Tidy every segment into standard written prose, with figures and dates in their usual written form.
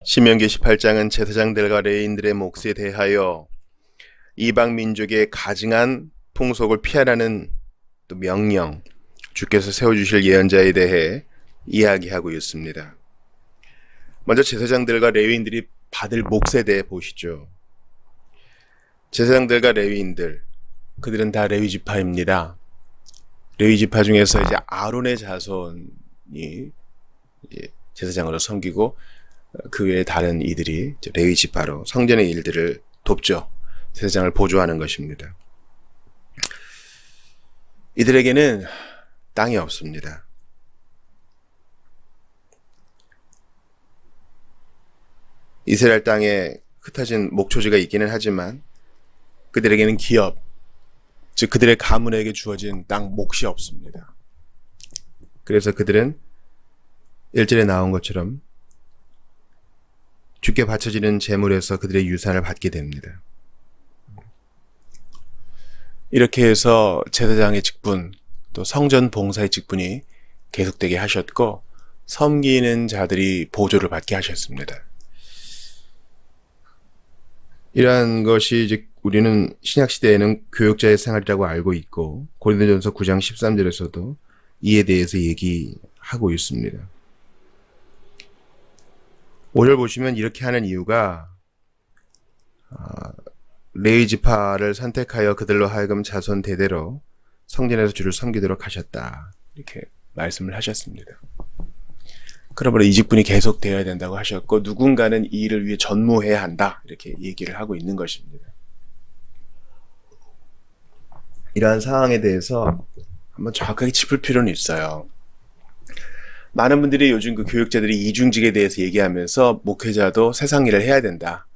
신명기 18장은 제사장들과 레위인들의 몫에 대하여 이방 민족의 가증한 풍속을 피하라는 또 명령, 주께서 세워주실 예언자에 대해 이야기하고 있습니다. 먼저 제사장들과 레위인들이 받을 몫에 대해 보시죠. 제사장들과 레위인들, 그들은 다 레위 지파입니다. 레위 지파 중에서 이제 아론의 자손이 제사장으로 섬기고 그 외에 다른 이들이 레위 지파로 성전의 일들을 돕죠. 제사장을 보조하는 것입니다. 이들에게는 땅이 없습니다. 이스라엘 땅에 흩어진 목초지가 있기는 하지만 그들에게는 기업, 즉 그들의 가문에게 주어진 땅 몫이 없습니다. 그래서 그들은 1절에 나온 것처럼 주께 바쳐지는 제물에서 그들의 유산을 받게 됩니다. 이렇게 해서 제사장의 직분, 또 성전 봉사의 직분이 계속되게 하셨고 섬기는 자들이 보조를 받게 하셨습니다. 이러한 것이 이제 우리는 신약 시대에는 교역자의 생활이라고 알고 있고 고린도전서 9장 13절에서도 이에 대해서 얘기하고 있습니다. 5절 보시면 이렇게 하는 이유가 레위 지파를 선택하여 그들로 하여금 자손 대대로 성전에서 주를 섬기도록 하셨다. 이렇게 말씀을 하셨습니다. 그러므로 이 직분이 계속되어야 된다고 하셨고 누군가는 이 일을 위해 전무해야 한다. 이렇게 얘기를 하고 있는 것입니다. 이러한 상황에 대해서 한번 정확하게 짚을 필요는 있어요. 많은 분들이 요즘 그 교육자들이 이중직에 대해서 얘기하면서 목회자도 세상 일을 해야 된다.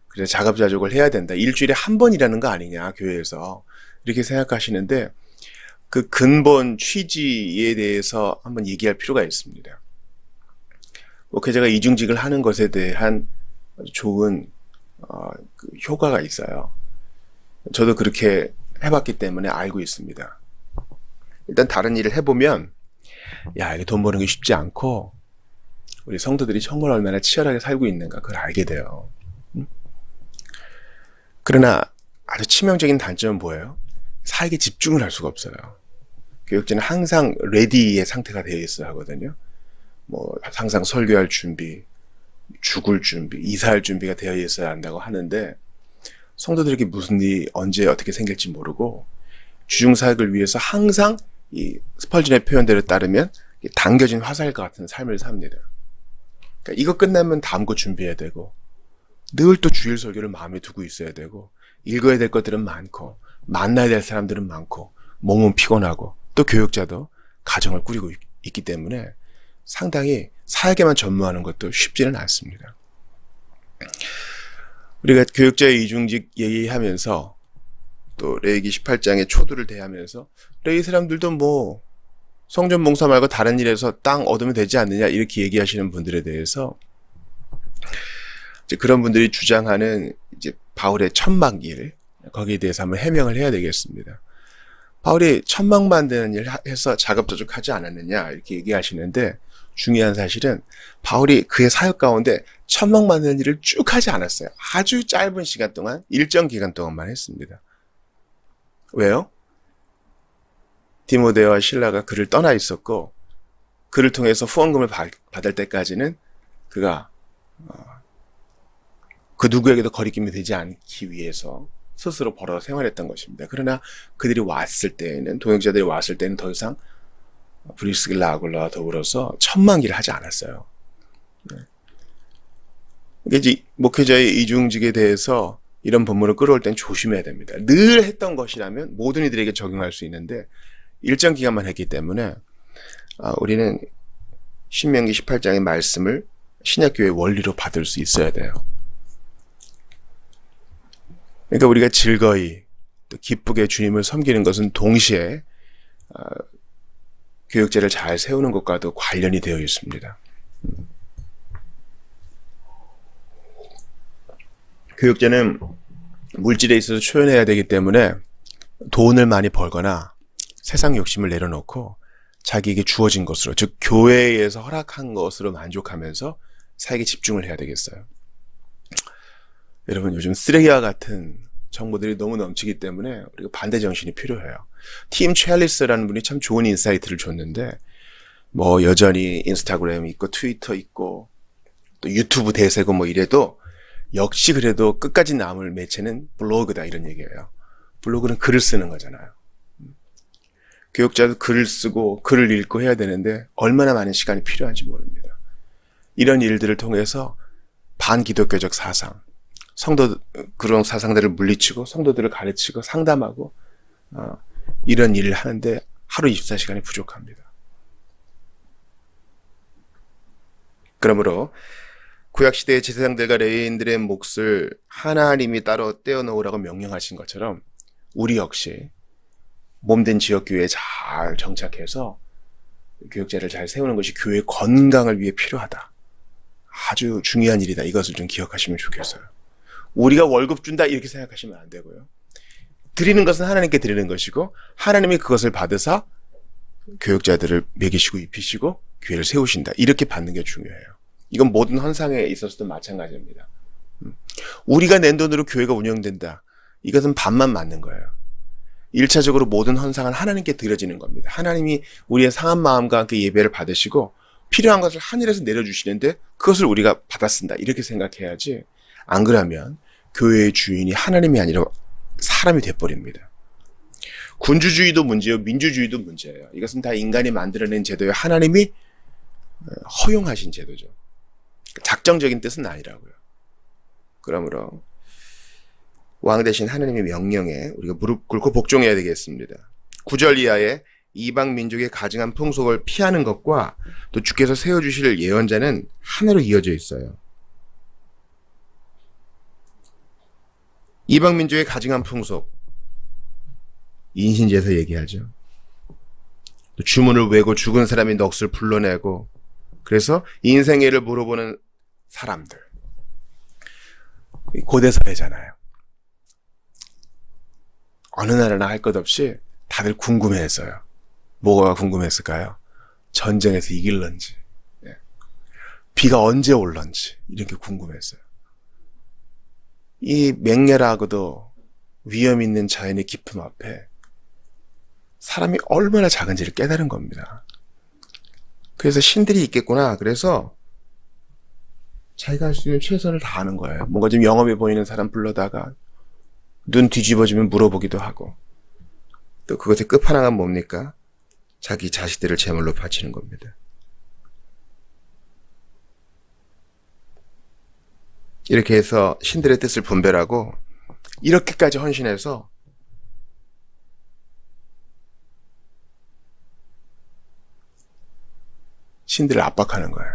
그래서 자급자족을 해야 된다. 일주일에 한 번 일하는 거 아니냐, 교회에서. 이렇게 생각하시는데 그 근본 취지에 대해서 한번 얘기할 필요가 있습니다. 목회자가 이중직을 하는 것에 대한 아주 좋은 그 효과가 있어요. 저도 그렇게 해봤기 때문에 알고 있습니다. 일단 다른 일을 해보면 야, 이게 돈 버는 게 쉽지 않고 우리 성도들이 정말 얼마나 치열하게 살고 있는가 그걸 알게 돼요. 그러나 아주 치명적인 단점은 뭐예요? 사역에 집중을 할 수가 없어요. 교육자는 항상 레디의 상태가 되어 있어야 하거든요. 뭐 항상 설교할 준비, 죽을 준비, 이사할 준비가 되어 있어야 한다고 하는데 성도들에게 무슨 일이 언제 어떻게 생길지 모르고 주중사역을 위해서 항상 이 스펄전의 표현대로 따르면 당겨진 화살과 같은 삶을 삽니다. 그러니까 이거 끝나면 다음 거 준비해야 되고 늘 또 주일 설교를 마음에 두고 있어야 되고 읽어야 될 것들은 많고 만나야 될 사람들은 많고 몸은 피곤하고 또 교육자도 가정을 꾸리고 있기 때문에 상당히 사역에만 전무하는 것도 쉽지는 않습니다. 우리가 교육자의 이중직 얘기하면서 또 레위기 18장의 초두를 대하면서 레위 사람들도 뭐 성전 봉사 말고 다른 일에서 땅 얻으면 되지 않느냐 이렇게 얘기하시는 분들에 대해서 이제 그런 분들이 주장하는 이제 바울의 천막일 거기에 대해서 한번 해명을 해야 되겠습니다. 바울이 천막 만드는 일 해서 자급자족하지 않았느냐 이렇게 얘기하시는데 중요한 사실은 바울이 그의 사역 가운데 천막 만드는 일을 쭉 하지 않았어요. 아주 짧은 시간 동안 일정 기간 동안만 했습니다. 왜요? 디모데와 실라가 그를 떠나 있었고 그를 통해서 후원금을 받을 때까지는 그가 그 누구에게도 거리낌이 되지 않기 위해서 스스로 벌어 생활했던 것입니다. 그러나 그들이 왔을 때에는 동역자들이 왔을 때는 더 이상 브리스길라 아굴라와 더불어서 천막일을 하지 않았어요. 그러니까 이제 목회자의 이중직에 대해서 이런 본문을 끌어올 땐 조심해야 됩니다. 늘 했던 것이라면 모든 이들에게 적용할 수 있는데 일정 기간만 했기 때문에 우리는 신명기 18장의 말씀을 신약교회의 원리로 받을 수 있어야 돼요. 그러니까 우리가 즐거이 또 기쁘게 주님을 섬기는 것은 동시에 교육제를 잘 세우는 것과도 관련이 되어 있습니다. 교육제는 물질에 있어서 초연해야 되기 때문에 돈을 많이 벌거나 세상 욕심을 내려놓고 자기에게 주어진 것으로, 즉 교회에서 허락한 것으로 만족하면서 사역에 집중을 해야 되겠어요? 여러분, 요즘 쓰레기와 같은 정보들이 너무 넘치기 때문에 우리가 반대 정신이 필요해요. 팀 찰리스라는 분이 참 좋은 인사이트를 줬는데, 뭐 여전히 인스타그램 있고 트위터 있고 또 유튜브 대세고 뭐 이래도 역시 그래도 끝까지 남을 매체는 블로그다, 이런 얘기예요. 블로그는 글을 쓰는 거잖아요. 교육자도 글을 쓰고 글을 읽고 해야 되는데 얼마나 많은 시간이 필요한지 모릅니다. 이런 일들을 통해서 반기독교적 사상, 그런 사상들을 물리치고 성도들을 가르치고 상담하고 이런 일을 하는데 하루 24시간이 부족합니다. 그러므로 구약시대의 제사장들과 레위인들의 몫을 하나님이 따로 떼어놓으라고 명령하신 것처럼 우리 역시 몸된 지역교회에 잘 정착해서 교육자를 잘 세우는 것이 교회의 건강을 위해 필요하다. 아주 중요한 일이다. 이것을 좀 기억하시면 좋겠어요. 우리가 월급 준다 이렇게 생각하시면 안 되고요. 드리는 것은 하나님께 드리는 것이고 하나님이 그것을 받으사 교육자들을 먹이시고 입히시고 교회를 세우신다. 이렇게 받는 게 중요해요. 이건 모든 헌상에 있어서도 마찬가지입니다. 우리가 낸 돈으로 교회가 운영된다. 이것은 반만 맞는 거예요. 1차적으로 모든 헌상은 하나님께 드려지는 겁니다. 하나님이 우리의 상한 마음과 함께 예배를 받으시고 필요한 것을 하늘에서 내려주시는데 그것을 우리가 받아 쓴다. 이렇게 생각해야지. 안 그러면 교회의 주인이 하나님이 아니라 사람이 돼버립니다. 군주주의도 문제요, 민주주의도 문제예요. 이것은 다 인간이 만들어낸 제도예요. 하나님이 허용하신 제도죠. 작정적인 뜻은 아니라고요. 그러므로 왕 대신 하나님의 명령에 우리가 무릎 꿇고 복종해야 되겠습니다. 9절 이하에 이방 민족의 가증한 풍속을 피하는 것과 또 주께서 세워주실 예언자는 하나로 이어져 있어요. 이방 민족의 가증한 풍속, 인신제사 얘기하죠. 또 주문을 외고 죽은 사람이 넋을 불러내고, 그래서 인생애를 물어보는 사람들. 고대 사회잖아요. 어느 나라나 할 것 없이 다들 궁금해했어요. 뭐가 궁금했을까요? 전쟁에서 이길런지, 비가 언제 올런지 이렇게 궁금했어요. 이 맹렬하고도 위험 있는 자연의 깊음 앞에 사람이 얼마나 작은지를 깨달은 겁니다. 그래서 신들이 있겠구나. 그래서 자기가 할 수 있는 최선을 다하는 거예요. 뭔가 좀 영험해 보이는 사람 불러다가 눈 뒤집어지면 물어보기도 하고, 또 그것의 끝판왕은 뭡니까? 자기 자식들을 제물로 바치는 겁니다. 이렇게 해서 신들의 뜻을 분별하고 이렇게까지 헌신해서 신들을 압박하는 거예요.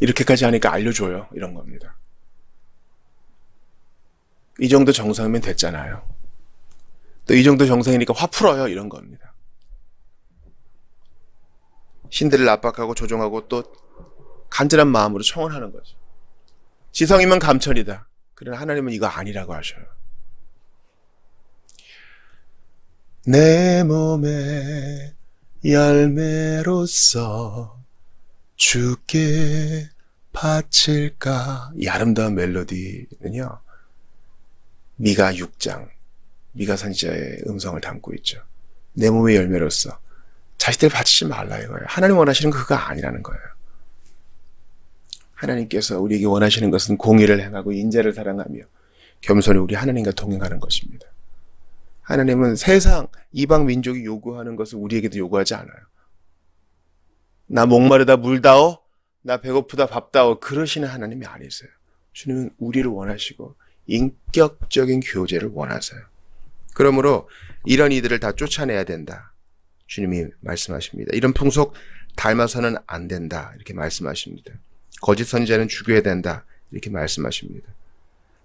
이렇게까지 하니까 알려줘요. 이런 겁니다. 이 정도 정상이면 됐잖아요. 또 이 정도 정상이니까 화 풀어요. 이런 겁니다. 신들을 압박하고 조종하고 또 간절한 마음으로 청원하는 거죠. 지성이면 감천이다. 그러나 하나님은 이거 아니라고 하셔요. 내 몸의 열매로서 주께 바칠까. 이 아름다운 멜로디는요, 미가 6장, 미가 선지자의 음성을 담고 있죠. 내 몸의 열매로서 자식들 바치지 말라 이거예요. 하나님 원하시는 거 그거 아니라는 거예요. 하나님께서 우리에게 원하시는 것은 공의를 행하고 인자를 사랑하며 겸손히 우리 하나님과 동행하는 것입니다. 하나님은 세상 이방 민족이 요구하는 것을 우리에게도 요구하지 않아요. 나 목마르다 물 다오, 나 배고프다 밥 다오, 그러시는 하나님이 아니세요. 주님은 우리를 원하시고 인격적인 교제를 원하세요. 그러므로 이런 이들을 다 쫓아내야 된다. 주님이 말씀하십니다. 이런 풍속 닮아서는 안 된다. 이렇게 말씀하십니다. 거짓 선지자는 죽여야 된다. 이렇게 말씀하십니다.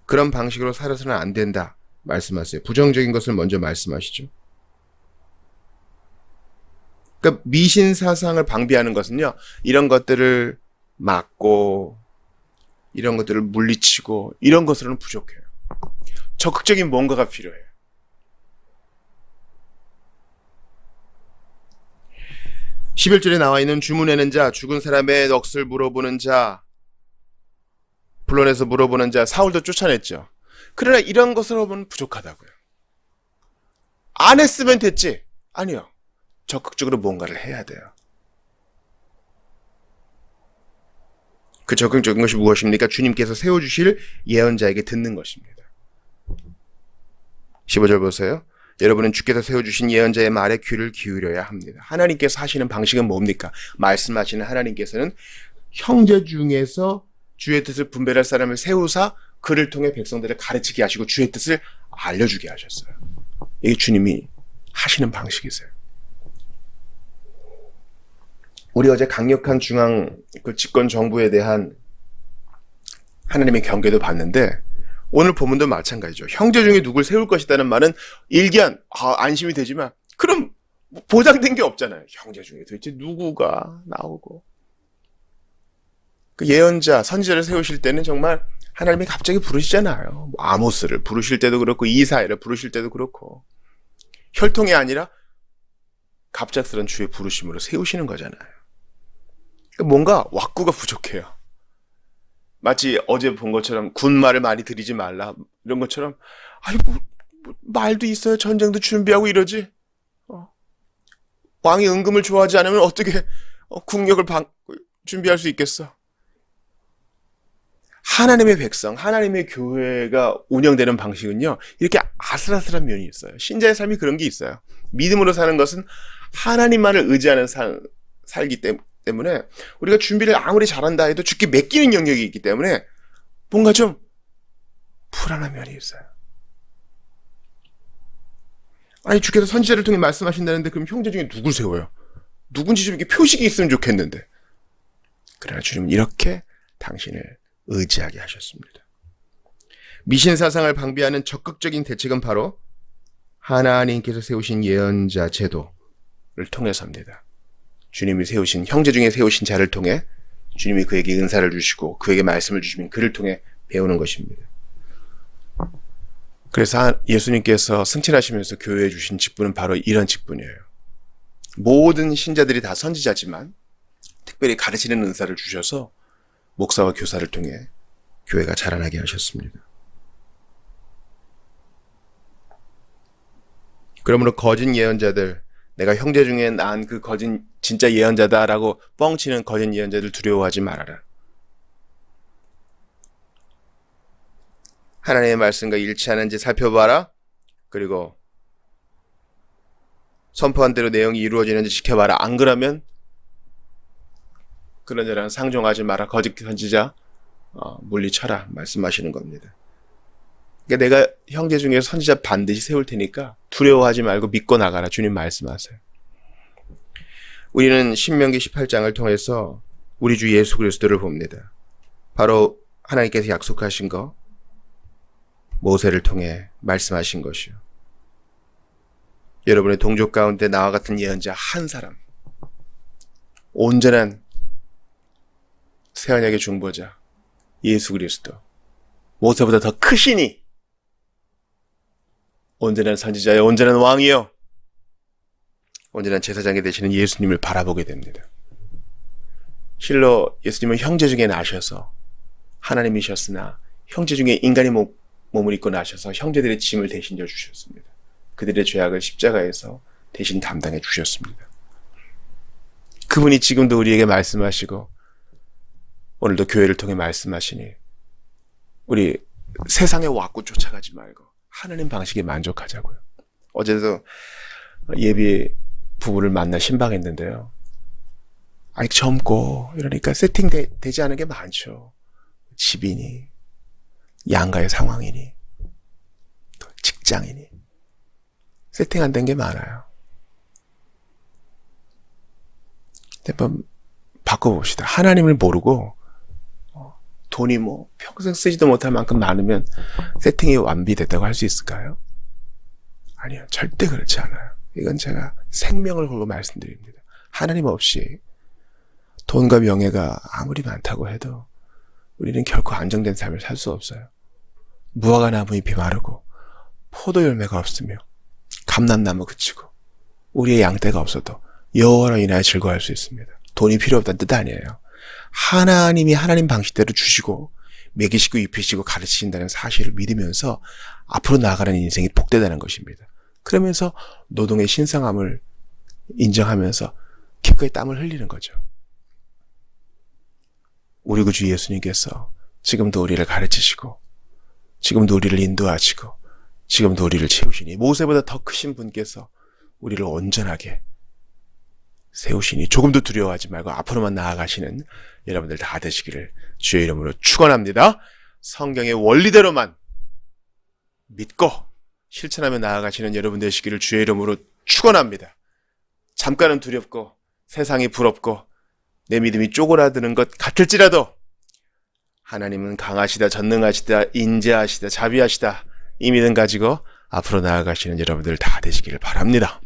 그런 방식으로 살아서는 안 된다. 말씀하세요. 부정적인 것을 먼저 말씀하시죠. 그러니까 미신 사상을 방비하는 것은요, 이런 것들을 막고 이런 것들을 물리치고 이런 것으로는 부족해요. 적극적인 뭔가가 필요해요. 11절에 나와 있는 주문하는 자, 죽은 사람의 넋을 물어보는 자, 불러내서 물어보는 자, 사울도 쫓아냈죠. 그러나 이런 것으로는 부족하다고요. 안 했으면 됐지. 아니요. 적극적으로 뭔가를 해야 돼요. 그 적극적인 것이 무엇입니까? 주님께서 세워주실 예언자에게 듣는 것입니다. 15절 보세요. 여러분은 주께서 세워주신 예언자의 말에 귀를 기울여야 합니다. 하나님께서 하시는 방식은 뭡니까? 말씀하시는 하나님께서는 형제 중에서 주의 뜻을 분별할 사람을 세우사 그를 통해 백성들을 가르치게 하시고 주의 뜻을 알려주게 하셨어요. 이게 주님이 하시는 방식이세요. 우리 어제 강력한 중앙 그 집권 정부에 대한 하나님의 경계도 봤는데 오늘 본문도 마찬가지죠. 형제 중에 누굴 세울 것이라는 말은 일견 안심이 되지만 그럼 보장된 게 없잖아요. 형제 중에 도대체 누구가 나오고. 그 예언자, 선지자를 세우실 때는 정말 하나님이 갑자기 부르시잖아요. 아모스를 부르실 때도 그렇고 이사야를 부르실 때도 그렇고 혈통이 아니라 갑작스런 주의 부르심으로 세우시는 거잖아요. 뭔가 왁구가 부족해요. 마치 어제 본 것처럼 군말을 많이 들이지 말라 이런 것처럼 말도 있어요. 전쟁도 준비하고 이러지. 왕이 은금을 좋아하지 않으면 어떻게 국력을 준비할 수 있겠어. 하나님의 백성, 하나님의 교회가 운영되는 방식은요. 이렇게 아슬아슬한 면이 있어요. 신자의 삶이 그런 게 있어요. 믿음으로 사는 것은 하나님만을 의지하는 살기 때문에 우리가 준비를 아무리 잘한다 해도 주께 맡기는 영역이 있기 때문에 뭔가 좀 불안한 면이 있어요. 아니 주께서 선지자를 통해 말씀하신다는데 그럼 형제 중에 누굴 세워요? 누군지 좀 이렇게 표식이 있으면 좋겠는데. 그러나 주님은 이렇게 당신을 의지하게 하셨습니다. 미신사상을 방비하는 적극적인 대책은 바로 하나님께서 세우신 예언자 제도를 통해서입니다. 주님이 세우신 형제 중에 세우신 자를 통해 주님이 그에게 은사를 주시고 그에게 말씀을 주시면 그를 통해 배우는 것입니다. 그래서 예수님께서 승천하시면서 교회에 주신 직분은 바로 이런 직분이에요. 모든 신자들이 다 선지자지만 특별히 가르치는 은사를 주셔서 목사와 교사를 통해 교회가 자라나게 하셨습니다. 그러므로 거짓 예언자들, 내가 형제 중에 난 그 거짓 진짜 예언자다라고 뻥치는 거짓 예언자들 두려워하지 말아라. 하나님의 말씀과 일치하는지 살펴봐라. 그리고 선포한 대로 내용이 이루어지는지 지켜봐라. 안 그러면 그런저런 상종하지 마라. 거짓 선지자 물리쳐라. 말씀하시는 겁니다. 그러니까 내가 형제 중에 선지자 반드시 세울 테니까 두려워하지 말고 믿고 나가라. 주님 말씀하세요. 우리는 신명기 18장을 통해서 우리 주 예수 그리스도를 봅니다. 바로 하나님께서 약속하신 거, 모세를 통해 말씀하신 것이요. 여러분의 동족 가운데 나와 같은 예언자 한 사람, 온전한 새언약의 중보자 예수 그리스도, 모세보다 더 크시니 온전한 선지자여, 온전한 왕이여, 온전한 제사장이 되시는 예수님을 바라보게 됩니다. 실로 예수님은 형제 중에 나셔서 하나님이셨으나 형제 중에 인간의 몸을 입고 나셔서 형제들의 짐을 대신 져 주셨습니다. 그들의 죄악을 십자가에서 대신 담당해 주셨습니다. 그분이 지금도 우리에게 말씀하시고 오늘도 교회를 통해 말씀하시니 우리 세상에 왁구 쫓아가지 말고 하나님 방식에 만족하자고요. 어제도 예비 부부를 만나 신방했는데요. 아직 젊고 이러니까 세팅되지 않은 게 많죠. 집이니, 양가의 상황이니, 또 직장이니 세팅 안 된 게 많아요. 한번 바꿔봅시다. 하나님을 모르고 돈이 평생 쓰지도 못할 만큼 많으면 세팅이 완비됐다고 할 수 있을까요? 아니요. 절대 그렇지 않아요. 이건 제가 생명을 걸고 말씀드립니다. 하나님 없이 돈과 명예가 아무리 많다고 해도 우리는 결코 안정된 삶을 살 수 없어요. 무화과 나무 잎이 마르고 포도 열매가 없으며 감람나무 그치고 우리의 양떼가 없어도 여호와로 인하여 즐거워할 수 있습니다. 돈이 필요 없다는 뜻 아니에요. 하나님이 하나님 방식대로 주시고 먹이시고 입히시고 가르치신다는 사실을 믿으면서 앞으로 나아가는 인생이 복되다는 것입니다. 그러면서 노동의 신성함을 인정하면서 기꺼이 땀을 흘리는 거죠. 우리 구주 예수님께서 지금도 우리를 가르치시고 지금도 우리를 인도하시고 지금도 우리를 채우시니 모세보다 더 크신 분께서 우리를 온전하게 세우시니 조금도 두려워하지 말고 앞으로만 나아가시는 여러분들 다 되시기를 주의 이름으로 축원합니다. 성경의 원리대로만 믿고 실천하며 나아가시는 여러분 되시기를 주의 이름으로 축원합니다. 잠깐은 두렵고 세상이 부럽고 내 믿음이 쪼그라드는 것 같을지라도 하나님은 강하시다, 전능하시다, 인자하시다, 자비하시다 이 믿음 가지고 앞으로 나아가시는 여러분들 다 되시기를 바랍니다.